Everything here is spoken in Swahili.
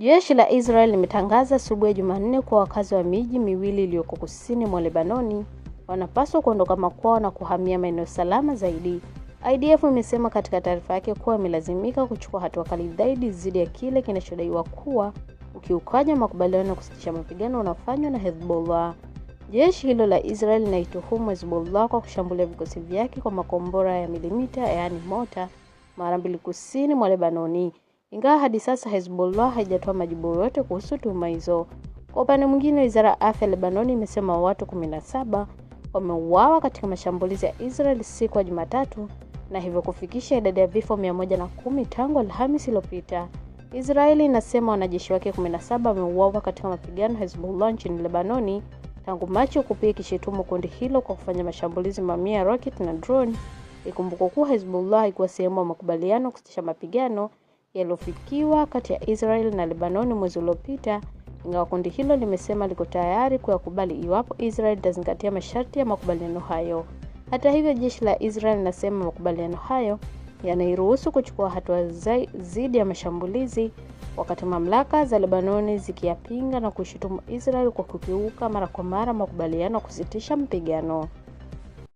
Jeshi la Israel limetangaza asubuhi ya Jumanne kwa wakazi wa miji miwili iliyoko kusini mwa Lebanoni wanapaswa kuondoka makwao na kuhamia maeneo salama zaidi. IDF imesema katika taarifa yake kuwa imelazimika kuchukua hatua kali zaidi dhidi ya kile kinachodaiwa kuwa ukiukaji wa makubaliano ya kusitisha mapigano unafanywa na Hezbollah. Jeshi hilo la Israel linaituhumu Hezbollah kwa kushambulia vikosi vyake kwa makombora ya milimita yaani mota mara mbili kusini mwa Lebanoni. Ingawa hadi sasa Hezbollah haijatoa majibu yoyote kuhusu tuhuma hizo. Kwa upande mwingine, Wizara ya Afya Lebanoni imesema watu 17 wameuawa katika mashambulizi ya Israel siku ya Jumatatu na hivyo kufikisha idadi ya vifo 110 tangu Alhamisi iliyopita. Israeli inasema wanajeshi wake 17 wameuawa katika mapigano Hezbollah nchini Lebanoni tangu Machi, huku pia ikishutumu kundi hilo kwa kufanya mashambulizi mamia ya rocket na drone. Ikumbukwe kuwa Hezbollah ilikuwa sehemu ya makubaliano kusitisha mapigano yaliyofikiwa kati ya Israel na Lebanoni mwezi uliopita, ingawa kundi hilo limesema liko tayari kuyakubali iwapo Israel itazingatia masharti ya makubaliano hayo. Hata hivyo, jeshi la Israel linasema makubaliano hayo yanairuhusu kuchukua hatua dhidi ya mashambulizi, wakati mamlaka za Lebanoni zikiyapinga na kushutumu Israel kwa kukiuka mara kwa mara makubaliano kusitisha mapigano.